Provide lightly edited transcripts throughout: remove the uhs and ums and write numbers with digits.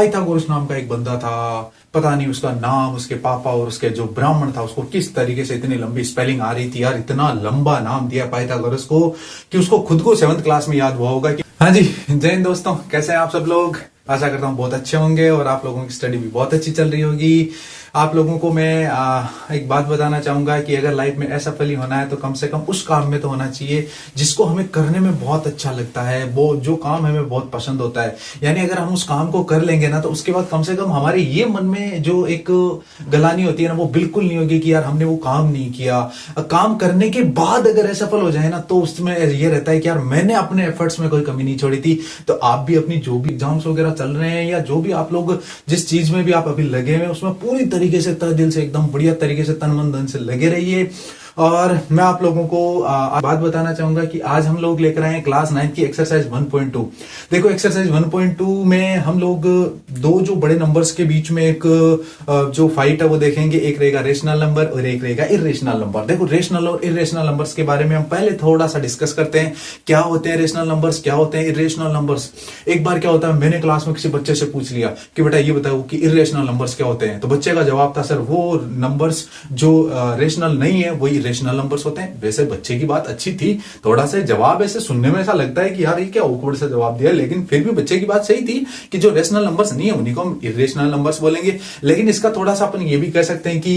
Pythagoras नाम का एक बंदा था, पता नहीं उसका नाम, उसके पापा और उसके जो ब्राह्मण था उसको किस तरीके से इतनी लंबी स्पेलिंग आ रही थी यार, इतना लंबा नाम दिया पाइथागोरस को कि उसको खुद को 7th क्लास में याद हुआ होगा कि हाँ जी। जय हिंद दोस्तों, कैसे हैं आप सब लोग। आशा करता हूँ बहुत अच्छे होंगे और आप लोगों की स्टडी भी बहुत अच्छी चल रही होगी। आप लोगों को मैं एक बात बताना चाहूंगा कि अगर लाइफ में असफल ही होना है तो कम से कम उस काम में तो होना चाहिए जिसको हमें करने में बहुत अच्छा लगता है, वो जो काम हमें बहुत पसंद होता है। यानी अगर हम उस काम को कर लेंगे ना तो उसके बाद कम से कम हमारे ये मन में जो एक गलानी होती है ना वो बिल्कुल नहीं होगी कि यार हमने वो काम नहीं किया। काम करने के बाद अगर असफल हो जाए ना तो उसमें ये रहता है कि यार मैंने अपने एफर्ट्स में कोई कमी नहीं छोड़ी थी। तो आप भी अपनी जो भी एग्जाम्स वगैरह चल रहे हैं या जो भी आप लोग जिस चीज में भी आप अभी लगे हुए उसमें पूरी तरीके से तहे दिल से एकदम बढ़िया तरीके से तन मन धन से लगे रहिए। और मैं आप लोगों को बात बताना चाहूंगा कि आज हम लोग लेकर आए हैं क्लास 9 की एक्सरसाइज 1.2। देखो एक्सरसाइज 1.2 में हम लोग दो जो बड़े नंबर्स के बीच में एक जो फाइट है वो देखेंगे। एक रहेगा रेशनल नंबर और एक रहेगा इरेशनल नंबर। देखो रेशनल और इरेशनल नंबर्स के बारे में हम पहले थोड़ा सा डिस्कस करते हैं। क्या होते हैं रेशनल नंबर्स, क्या होते हैं इरेशनल नंबर्स। एक बार क्या होता है, मैंने क्लास में किसी बच्चे से पूछ लिया कि बेटा ये बताओ कि इरेशनल नंबर्स क्या होते हैं। तो बच्चे का जवाब था सर वो नंबर्स जो रेशनल नहीं है वही रेशनल नंबर्स होते हैं। वैसे बच्चे की बात अच्छी थी, थोड़ा सा जवाब ऐसे सुनने में ऐसा लगता है कि यार ये क्या awkward सा जवाब दिया, लेकिन फिर भी बच्चे की बात सही थी कि जो रेशनल नंबर्स नहीं है उन्हीं को हम इरेशनल नंबर्स बोलेंगे। लेकिन इसका थोड़ा सा अपन ये भी कह सकते हैं कि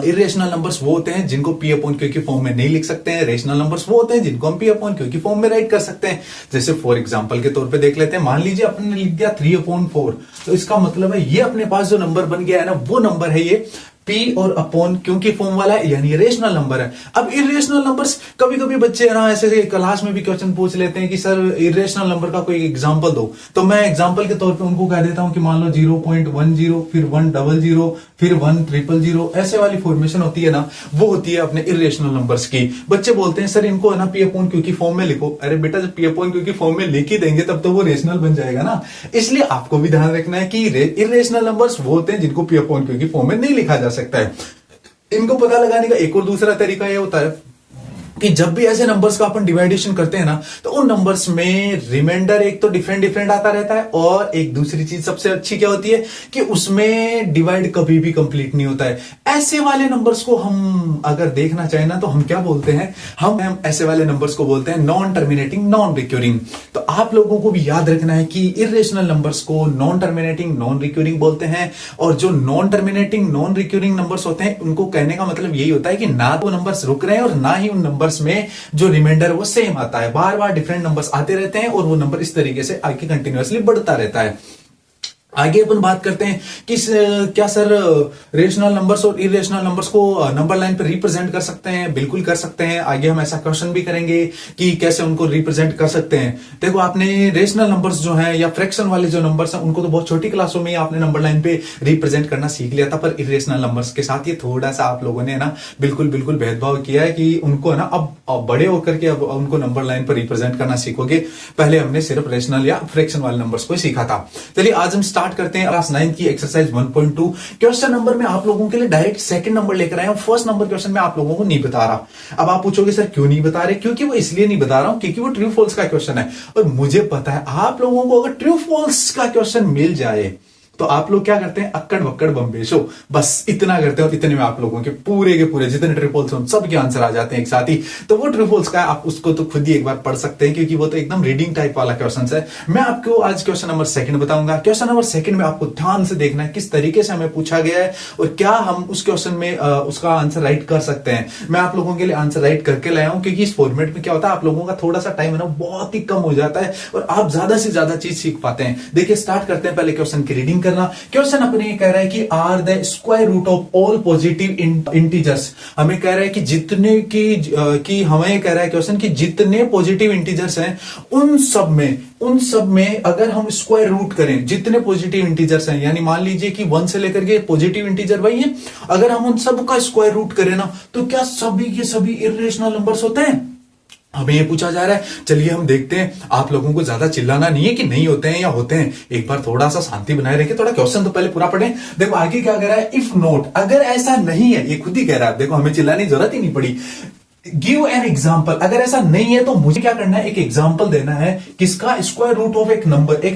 इरेशनल नंबर्स वो होते हैं जिनको पी अपॉन क्यू की फॉर्म में नहीं लिख सकते हैं। रेशनल नंबर्स वो होते हैं जिनको हम पी अपॉन क्यू की फॉर्म में राइट कर सकते हैं। जैसे फॉर एग्जांपल के तौर पे देख लेते हैं, मान लीजिए अपने लिख दिया 3/4, तो इसका मतलब है ये अपने पास जो नंबर बन गया है ना वो नंबर है ये पी और अपॉन क्योंकि फॉर्म वाला है, यानी रेशनल नंबर है। अब इरेशनल नंबर्स कभी कभी बच्चे ना ऐसे क्लास में भी क्वेश्चन पूछ लेते हैं कि सर इरेशनल नंबर का कोई एग्जांपल दो। तो मैं एग्जांपल के तौर पे उनको कह देता हूं कि मान लो 0.10 फिर 100 फिर 100 ऐसे वाली फॉर्मेशन होती है ना वो होती है अपने इरेशनल नंबर्स की। बच्चे बोलते हैं सर इनको है ना पी अपॉन क्यू की फॉर्म में लिखो। अरे बेटा जब पी अपॉन क्यू की फॉर्म में लिख ही देंगे तब तो वो रेशनल बन जाएगा ना। इसलिए आपको भी ध्यान रखना है कि इरेशनल नंबर्स वो होते हैं जिनको पी अपॉन क्यू की फॉर्म में नहीं लिखा जा सकता है। इनको पता लगाने का एक और दूसरा तरीका यह होता है कि जब भी ऐसे नंबर्स का अपन डिवाइडेशन करते हैं ना तो उन नंबर्स में रिमाइंडर एक तो डिफरेंट डिफरेंट आता रहता है, और एक दूसरी चीज सबसे अच्छी क्या होती है कि उसमें डिवाइड कभी भी कंप्लीट नहीं होता है। ऐसे वाले नंबर्स को हम अगर देखना चाहें ना तो हम क्या बोलते हैं, हम ऐसे वाले नंबर्स को बोलते हैं नॉन टर्मिनेटिंग नॉन रिक्यूरिंग। तो आप लोगों को भी याद रखना है कि इरेशनल नंबर्स को नॉन टर्मिनेटिंग नॉन रिक्यूरिंग बोलते हैं, और जो non terminating non recurring numbers होते हैं उनको कहने का मतलब यही होता है कि ना तो नंबर्स रुक रहे हैं और ना ही उन नंबर्स में जो रिमाइंडर वो सेम आता है। बार बार डिफरेंट नंबर्स आते रहते हैं और वो नंबर इस तरीके से आगे कंटिन्यूअसली बढ़ता रहता है। आगे अपन बात करते हैं कि क्या सर रेशनल नंबर्स और इरेशनल नंबर्स को नंबर लाइन पर रिप्रेजेंट कर सकते हैं। बिल्कुल कर सकते हैं। आगे हम ऐसा क्वेश्चन भी करेंगे कि कैसे उनको रिप्रेजेंट कर सकते हैं। देखो आपने रेशनल नंबर्स जो हैं या फ्रैक्शन वाले जो नंबर्स हैं उनको तो बहुत छोटी क्लासों में आपने नंबर लाइन पे रिप्रेजेंट करना सीख लिया था, पर इरेशनल नंबर्स के साथ ये थोड़ा सा आप लोगों ने ना बिल्कुल भेदभाव किया है कि उनको है ना अब बड़े होकर के अब उनको नंबर लाइन पर रिप्रेजेंट करना सीखोगे। पहले हमने सिर्फ रेशनल या फ्रैक्शन वाले नंबर्स को सीखा था। चलिए आज हम स्टार्ट करते हैं क्लास 9 की एक्सरसाइज 1.2। क्वेश्चन नंबर में आप लोगों के लिए डायरेक्ट सेकंड नंबर लेकर आया हूं। फर्स्ट नंबर क्वेश्चन में आप लोगों को नहीं बता रहा। अब आप पूछोगे सर क्यों नहीं बता रहे, क्योंकि वो इसलिए नहीं बता रहा हूं क्योंकि वो ट्रू फॉल्स का क्वेश्चन है, और मुझे पता है आप लोगों को अगर ट्रू फॉल्स का क्वेश्चन मिल जाए तो आप लोग क्या करते हैं, अक्कड़ बक्कड़ बम्बेशो, बस इतना करते हैं और इतने में आप लोगों के पूरे जितने ट्रू फॉल्स हैं सबके आंसर आ जाते हैं एक साथ ही। तो वो ट्रू फॉल्स का आप उसको तो खुद ही एक बार पढ़ सकते हैं क्योंकि वो तो एकदम रीडिंग टाइप वाला क्वेश्चन है। मैं आपको आज क्वेश्चन नंबर सेकंड बताऊंगा। क्वेश्चन नंबर सेकंड में आपको ध्यान से देखना है किस तरीके से हमें पूछा गया है और क्या हम उस क्वेश्चन में उसका आंसर राइट कर सकते हैं। मैं आप लोगों के लिए आंसर राइट करके लाया हूं क्योंकि इस फॉर्मेट में क्या होता है आप लोगों का थोड़ा सा टाइम है ना बहुत ही कम हो जाता है और आप ज्यादा से ज्यादा चीज सीख पाते हैं। देखिए स्टार्ट करते हैं पहले क्वेश्चन की रीडिंग करना। क्वेश्चन अपने ये कह रहा है कि are the square root of all positive integers. हमें कह रहा है कि जितने की हमें कह रहा है क्वेश्चन कि जितने पॉजिटिव इंटीजर्स हैं उन सब में अगर हम स्क्वायर रूट करें जितने पॉजिटिव इंटीजर्स हैं, यानी मान लीजिए कि 1 से लेकर के पॉजिटिव इंटीजर वही है, अगर हम उन सब का स्क्वायर रूट करें ना तो क्या सभी के सभी इरेशनल नंबर्स होते हैं। हमें ये पूछा जा रहा है। चलिए हम देखते हैं। आप लोगों को ज्यादा चिल्लाना नहीं है कि नहीं होते हैं या होते हैं, एक बार थोड़ा सा शांति बनाए रखें, थोड़ा क्वेश्चन तो पहले पूरा पढ़ें। देखो आगे क्या कह रहा है, इफ नोट, अगर ऐसा नहीं है, ये खुद ही कह रहा है। देखो हमें चिल्लाने की जरूरत ही नहीं पड़ी। Give an example. अगर ऐसा नहीं है तो मुझे क्या करना है, एक एग्जाम्पल देना है किसका, स्क्वायर रूट ऑफ एक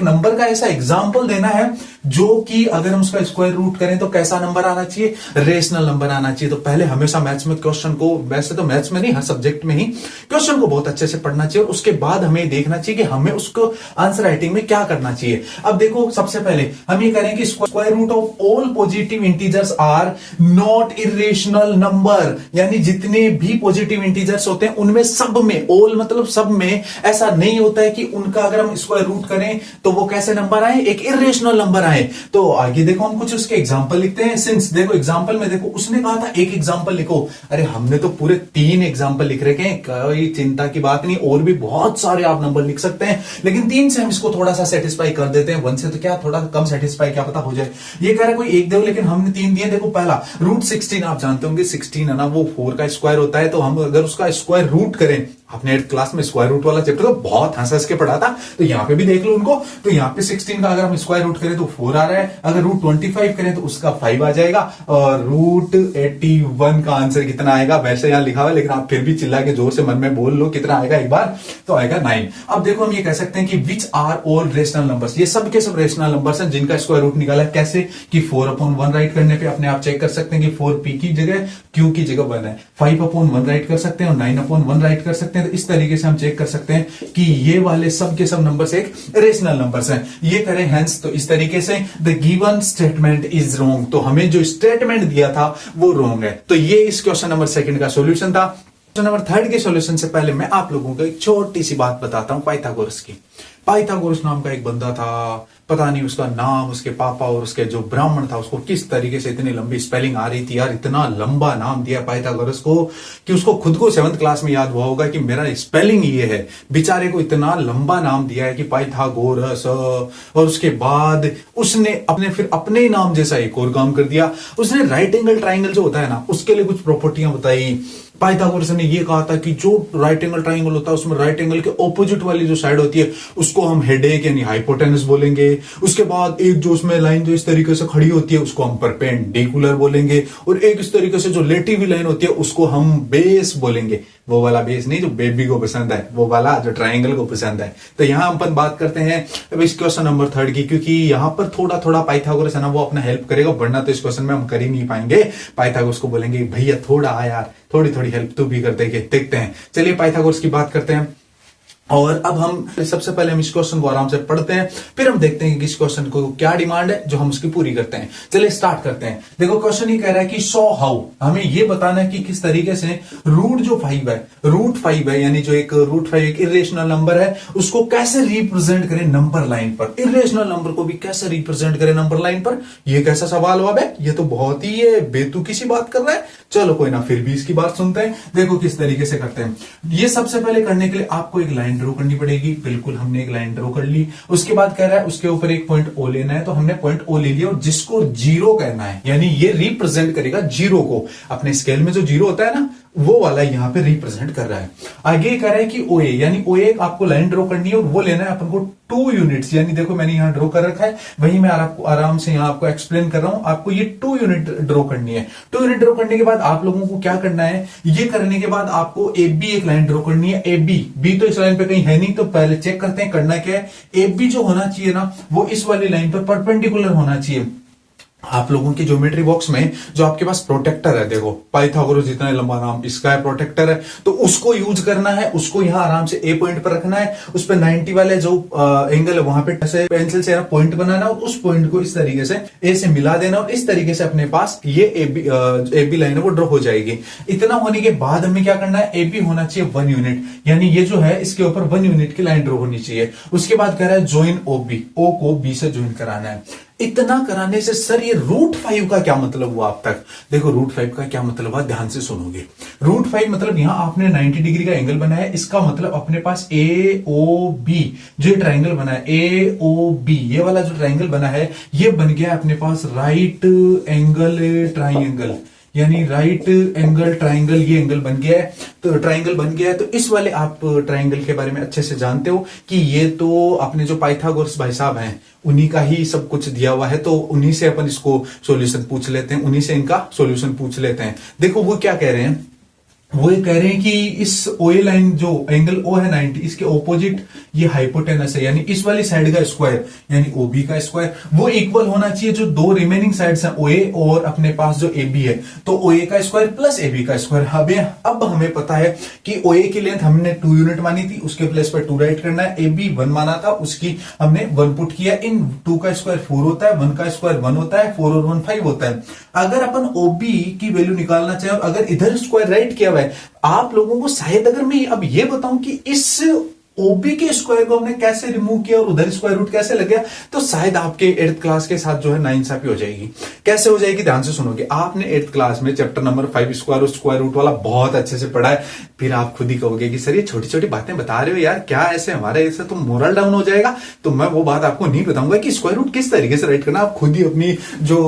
नंबर का ऐसा एग्जाम्पल देना है जो कि अगर हम उसका स्क्वायर रूट करें तो कैसा नंबर आना चाहिए, रेशनल नंबर आना चाहिए। तो पहले हमेशा मैथ्स में क्वेश्चन को, वैसे तो मैथ्स में नहीं हर सब्जेक्ट में ही क्वेश्चन को बहुत अच्छे से पढ़ना चाहिए और उसके बाद हमें देखना चाहिए कि हमें उसको आंसर राइटिंग में क्या करना चाहिए। अब देखो सबसे पहले हम ये करें कि square root of all positive integers are not irrational number, यानी जितने भी पॉजिटिव इंटीजर्स होते हैं उनमें सब में, ऑल मतलब सब में, ऐसा नहीं होता है कि उनका अगर हम स्क्वायर रूट करें तो वो कैसे नंबर आए, एक इरेशनल नंबर आए। तो आगे देखो हम कुछ उसके एग्जांपल लिखते हैं। सिंस देखो एग्जांपल में देखो उसने कहा था एक एग्जांपल लिखो, अरे हमने तो पूरे 3 एग्जांपल लिख रखे हैं, कोई चिंता की बात नहीं, और भी बहुत सारे आप नंबर लिख सकते हैं, लेकिन 3 से हम इसको थोड़ा सा सेटिस्फाई कर देते हैं। 1 से तो क्या थोड़ा कम सेटिस्फाई, क्या पता हो जाए। ये कह रहा है कोई एक दो, लेकिन हमने 3 दिए। देखो पहला रूट 16, आप जानते होंगे 16 है ना, वो 4 का स्क्वायर होता है। तो हम अगर उसका स्क्वायर रूट करें, आपने 8th क्लास में स्क्वायर रूट वाला चैप्टर तो बहुत हंस के पढ़ा था, तो यहां पे भी देख लो उनको। तो यहां पे 16 का अगर हम स्क्वायर रूट करें तो 4 आ रहा है, अगर रूट 25 करें तो उसका 5 आ जाएगा, और रूट 81 का आंसर कितना आएगा, वैसे यहां लिखा हुआ है लेकिन आप फिर भी चिल्ला के जोर से मन में बोल लो कितना आएगा एक बार, तो आएगा 9। अब देखो हम ये कह सकते हैं कि which are all rational numbers, ये सब के सब रेशनल नंबर्स हैं जिनका स्क्वायर रूट निकाला है। कैसे कि 4/1 राइट करने पे अपने आप चेक कर सकते हैं कि 4 पी की जगह क्यू की जगह 1 है, 5/1 राइट कर सकते हैं और 9/1 राइट कर सकते हैं। तो इस तरीके से हम चेक कर सकते हैं कि ये वाले सब के सब नंबर्स एक रेशनल नंबर्स हैं। ये करें हेंस, तो इस तरीके से the given statement is wrong, तो हमें जो स्टेटमेंट दिया था वो रॉन्ग है। तो ये इस क्वेश्चन नंबर 2 का सॉल्यूशन था। क्वेश्चन नंबर 3 के सॉल्यूशन से पहले मैं आप लोगों को एक छोटी सी बात बताता हूं पाइथागोरस की। पाइथागोरस नाम का एक बंदा था, पता नहीं उसका नाम, उसके पापा और उसके जो ब्राह्मण था उसको किस तरीके से इतनी लंबी स्पेलिंग आ रही थी यार, इतना लंबा नाम दिया पाइथागोरस को कि उसको खुद को 7th क्लास में याद हुआ होगा कि मेरा स्पेलिंग ये है। बेचारे को इतना लंबा नाम दिया है कि पाइथागोरस, और उसके बाद उसने फिर अपने नाम जैसा एक और काम कर दिया। उसने राइट एंगल ट्राइंगल जो होता है ना, उसके लिए कुछ प्रॉपर्टियां बताई। पाइथागोरस ने ये कहा था कि जो राइट एंगल ट्राइंगल होता है उसमें राइट एंगल के ऑपोजिट वाली जो साइड होती है उसको हम हेडेक यानी हाइपोटेनस बोलेंगे। उसके बाद एक जो उसमें लाइन जो इस तरीके से खड़ी होती है उसको हम परपेंडिकुलर बोलेंगे, और एक इस तरीके से जो लेटी हुई लाइन होती है उसको हम बेस बोलेंगे। वो वाला बेस नहीं जो बेबी को पसंद है, वो वाला जो ट्राइंगल को पसंद है। तो यहां हम बात करते हैं अब इस क्वेश्चन नंबर 3 की, क्योंकि यहां पर थोड़ा थोड़ा पाइथागोरस है ना वो अपना हेल्प करेगा, वरना तो इस क्वेश्चन में हम कर ही नहीं पाएंगे। पाइथागोरस को बोलेंगे भैया थोड़ा आ यार, थोड़ी थोड़ी हेल्प तो भी कर देंगे, देखते हैं। चलिए पाइथागोरस की बात करते हैं, और अब हम सबसे पहले हम इस क्वेश्चन को आराम से पढ़ते हैं, फिर हम देखते हैं कि इस क्वेश्चन को क्या डिमांड है जो हम उसकी पूरी करते हैं। चलिए स्टार्ट करते हैं। देखो क्वेश्चन ये कह रहा है कि सो हाउ, हमें ये बताना है कि किस तरीके से रूट जो 5 है यानी जो एक रूट 5 एक इरेशनल नंबर है, उसको कैसे रिप्रेजेंट करें नंबर लाइन पर। इरेशनल नंबर को भी कैसे रिप्रेजेंट करें नंबर लाइन पर, ये कैसा सवाल हुआ है, ये तो बहुत ही ये बेतुकी सी बात कर रहा है। चलो कोई ना, फिर भी इसकी बात सुनते हैं। देखो किस तरीके से करते हैं। ये सबसे पहले करने के लिए आपको एक लाइन ड्रॉ करनी पड़ेगी। बिल्कुल हमने एक लाइन ड्रॉ कर ली। उसके बाद कह रहा है उसके ऊपर एक पॉइंट ओ लेना है, तो हमने पॉइंट ओ ले लिया, और जिसको 0 कहना है यानी ये रिप्रेजेंट करेगा 0 को। अपने स्केल में जो 0 होता है ना वो वाला यहां पे रिप्रेजेंट कर रहा है। आगे कह रहा है कि ओए यानी ओए आपको लाइन ड्रॉ करनी है और वो लेना है अपन को 2 यूनिट्स, यानी देखो मैंने यहां ड्रॉ कर रखा है, वही मैं आपको आराम से यहां आपको एक्सप्लेन कर रहा हूं। आपको ये 2 यूनिट ड्रॉ करनी है। 2 यूनिट ड्रॉ करने के बाद आप लोगों को क्या करना है, ये करने के बाद आपको ए बी एक लाइन ड्रॉ करनी है। ए बी तो इस लाइन पे कहीं है नहीं, तो पहले चेक करते हैं करना क्या है। ए बी जो होना चाहिए ना वो इस वाली लाइन पर परपेंडिकुलर होना चाहिए। आप लोगों के ज्योमेट्री बॉक्स में जो आपके पास प्रोटेक्टर है, देखो पाइथागोरस जितना लंबा नाम इसका है प्रोटेक्टर है, तो उसको यूज करना है। उसको यहां आराम से ए पॉइंट पर रखना है, उस पर 90 वाले जो एंगल है वहां पे ऐसे पेंसिल से पॉइंट बनाना, और उस पॉइंट को इस तरीके से ए से मिला देना, और इस तरीके से अपने पास ये ए बी लाइन है वो ड्रॉ हो जाएगी। इतना होने के बाद हमें क्या करना है, ए बी होना चाहिए 1 यूनिट, यानी ये जो है इसके ऊपर 1 यूनिट की लाइन ड्रॉ होनी चाहिए। उसके बाद कह रहा है ज्वाइन ओ बी, ओ को बी से ज्वाइन कराना है। इतना कराने से सर ये रूट 5 का क्या मतलब हुआ अब तक, देखो रूट 5 का क्या मतलब हुआ ध्यान से सुनोगे। रूट 5 मतलब यहां आपने 90 डिग्री का एंगल बनाया है, इसका मतलब अपने पास ए ओ बी जो ये ट्राइंगल बना है, ए ओ बी ये वाला जो ट्राइंगल बना है ये बन गया अपने पास राइट एंगल ट्राइंगल, यानी राइट एंगल ट्राइंगल, ये एंगल बन गया है, तो ट्राइंगल बन गया है। तो इस वाले आप ट्राइंगल के बारे में अच्छे से जानते हो कि ये तो अपने जो पाइथागोरस भाई साहब हैं उन्हीं का ही सब कुछ दिया हुआ है, तो उन्हीं से अपन इसको सॉल्यूशन पूछ लेते हैं, उन्हीं से इनका सॉल्यूशन पूछ लेते हैं। देखो वो क्या कह रहे हैं, वो ये कह रहे हैं कि इस ओए लाइन जो एंगल ओ है 90, इसके ऑपोजिट ये हाइपोटेनस है, यानी इस वाली साइड का स्क्वायर यानी ओबी का स्क्वायर वो इक्वल होना चाहिए जो दो रिमेनिंग साइड्स हैं ओए और अपने पास जो एबी है, तो ओए का स्क्वायर प्लस एबी का स्क्वायर। अब हमें पता है कि ओए की लेंथ हमने 2 यूनिट मानी थी, उसके प्लेस पर 2 राइट करना है, एबी 1 माना था, उसकी हमने 1 पुट किया। इन 2 का स्क्वायर 4 होता है, 1 का स्क्वायर 1 होता है, 4 और 1 5 होता है। अगर अपन ओबी की वैल्यू निकालना चाहे, अगर इधर स्क्वायर राइट किया हुआ है, आप लोगों को शायद अगर मैं अब ये बताऊं कि इस ओबी के स्क्वायर को हमने कैसे रिमूव किया और उधर स्क्वायर रूट कैसे लग गया, तो शायद आपके 8th क्लास के साथ जो है नाइंसाफी हो जाएगी। कैसे हो जाएगी, ध्यान से सुनोगे। आपने 8th क्लास में चैप्टर नंबर 5 स्क्वायर और स्क्वायर रूट वाला बहुत अच्छे से पढ़ा है, फिर आप खुद ही कहोगे कि सर ये छोटी छोटी बातें बता रहे हो यार, क्या ऐसे हमारे ऐसे तो मोरल डाउन हो जाएगा। तो मैं वो बात आपको नहीं बताऊंगा कि स्क्वायर रूट किस तरीके से राइट करना, आप खुद ही अपनी जो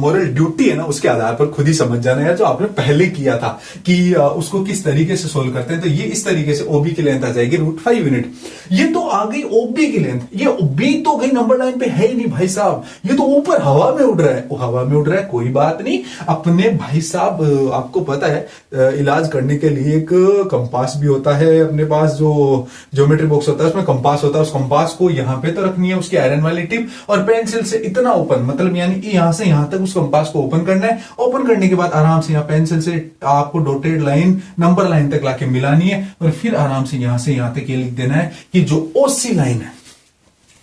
मोरल ड्यूटी है ना उसके आधार पर खुद ही समझ जाना है, जो आपने पहले किया था कि उसको किस तरीके से सोल्व करते हैं। तो ये इस तरीके से ओबी की लेंथ आ जाएगी √5 यूनिट। ये तो आ गई ओबी की लेंथ, ये बी तो गई नंबर लाइन पे है ही नहीं भाई साहब, ये तो ऊपर हवा में उड़ रहा है। वो हवा में उड़ रहा है कोई बात नहीं, अपने भाई साहब आपको पता है इलाज करने के लिए एक कंपास भी होता है अपने पास, जो ज्योमेट्री बॉक्स होता है उसमें कंपास होता है। उस कंपास को यहां पे तो रखनी है, उसकी आयरन वाली टिप, और पेंसिल से इतना ओपन, मतलब यानी यहां से यहां तक उस कंपास को ओपन करना है। ओपन करने के बाद आराम से यहां पेंसिल से आपको डॉटेड लाइन नंबर लाइन तक लाके मिलानी है, और फिर आराम से यहां तक ये लिख देना है कि जो ओसी लाइन है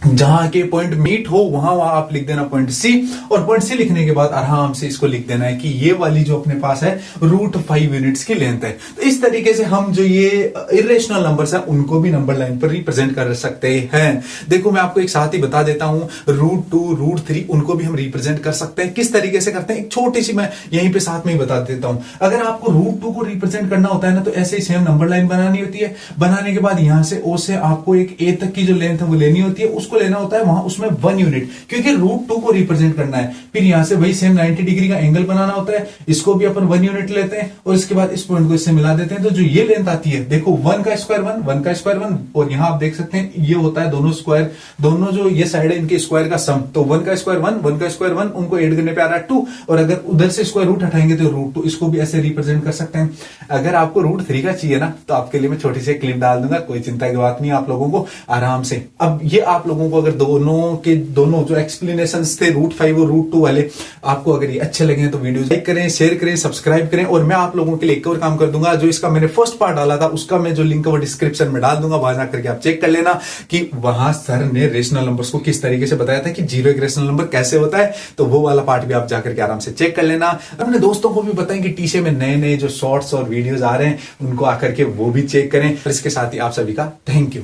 जहां के पॉइंट मीट हो वहां आप लिख देना पॉइंट सी, और पॉइंट सी लिखने के बाद आराम से इसको लिख देना है कि ये वाली जो अपने पास है √5 यूनिट्स की लेंथ है। तो इस तरीके से हम जो ये इरेशनल नंबर्स हैं उनको भी नंबर लाइन पर रिप्रेजेंट कर सकते हैं। देखो मैं आपको एक साथ ही बता देता हूं, √2 √3 उनको भी हम रिप्रेजेंट कर सकते हैं। किस तरीके से करते हैं, एक छोटी सी मैं यहीं पे साथ में ही बता देता हूं। अगर आपको √2 को रिप्रेजेंट करना होता है ना, तो ऐसे ही सेम नंबर लाइन बनानी होती है। बनाने के बाद यहां से ओ से आपको एक ए तक की जो लेंथ है वो लेनी होती है, उसको लेना होता है वहां उसमें 1 यूनिट, क्योंकि √2 को रिप्रेजेंट करना है। फिर यहां से वही सेम 90 डिग्री का एंगल बनाना होता है, इसको भी अपन 1 यूनिट लेते हैं, और इसके बाद इस पॉइंट को इससे मिला देते हैं। तो जो ये लेंथ आती है, देखो 1 का स्क्वायर 1, 1 का स्क्वायर 1, और यहां आप देख सकते हैं ये होता है दोनों स्क्वायर, दोनों जो ये साइड है इनके स्क्वायर का सम। तो 1 का स्क्वायर 1, 1 का स्क्वायर 1, उनको ऐड करने पे आ रहा है 2, और अगर उधर से स्क्वायर रूट हटाएंगे तो √2, इसको भी ऐसे रिप्रेजेंट कर सकते हैं। अगर आपको √3 का चाहिए ना, तो आपके लिए मैं छोटी सी क्लिप डाल दूंगा, कोई चिंता की बात नहीं, आप लोगों को आराम से। अब ये आप लोगों को अगर दोनों जो एक्सप्लेनेशंस थे √5 और √2 वाले, आपको अगर ये अच्छे लगे तो वीडियो लाइक करें, शेयर करें, सब्सक्राइब करें। और मैं आप लोगों के लिए एक और काम कर दूंगा, जो इसका मैंने फर्स्ट पार्ट डाला था उसका मैं जो लिंक है वो डिस्क्रिप्शन में डाल दूंगा, वहां जाकर के आप चेक कर लेना कि वहां सर ने रेशनल नंबर्स को किस तरीके से बताया था कि 0 एक रेशनल नंबर कैसे होता है। तो वो वाला पार्ट भी आप जाकर के आराम से चेक कर लेना। अपने दोस्तों को भी बताएं कि टीचे में नए नए जो शॉर्ट्स और वीडियोज आ रहे हैं उनको आकर के वो भी चेक करें। और इसके साथ ही आप सभी का थैंक यू।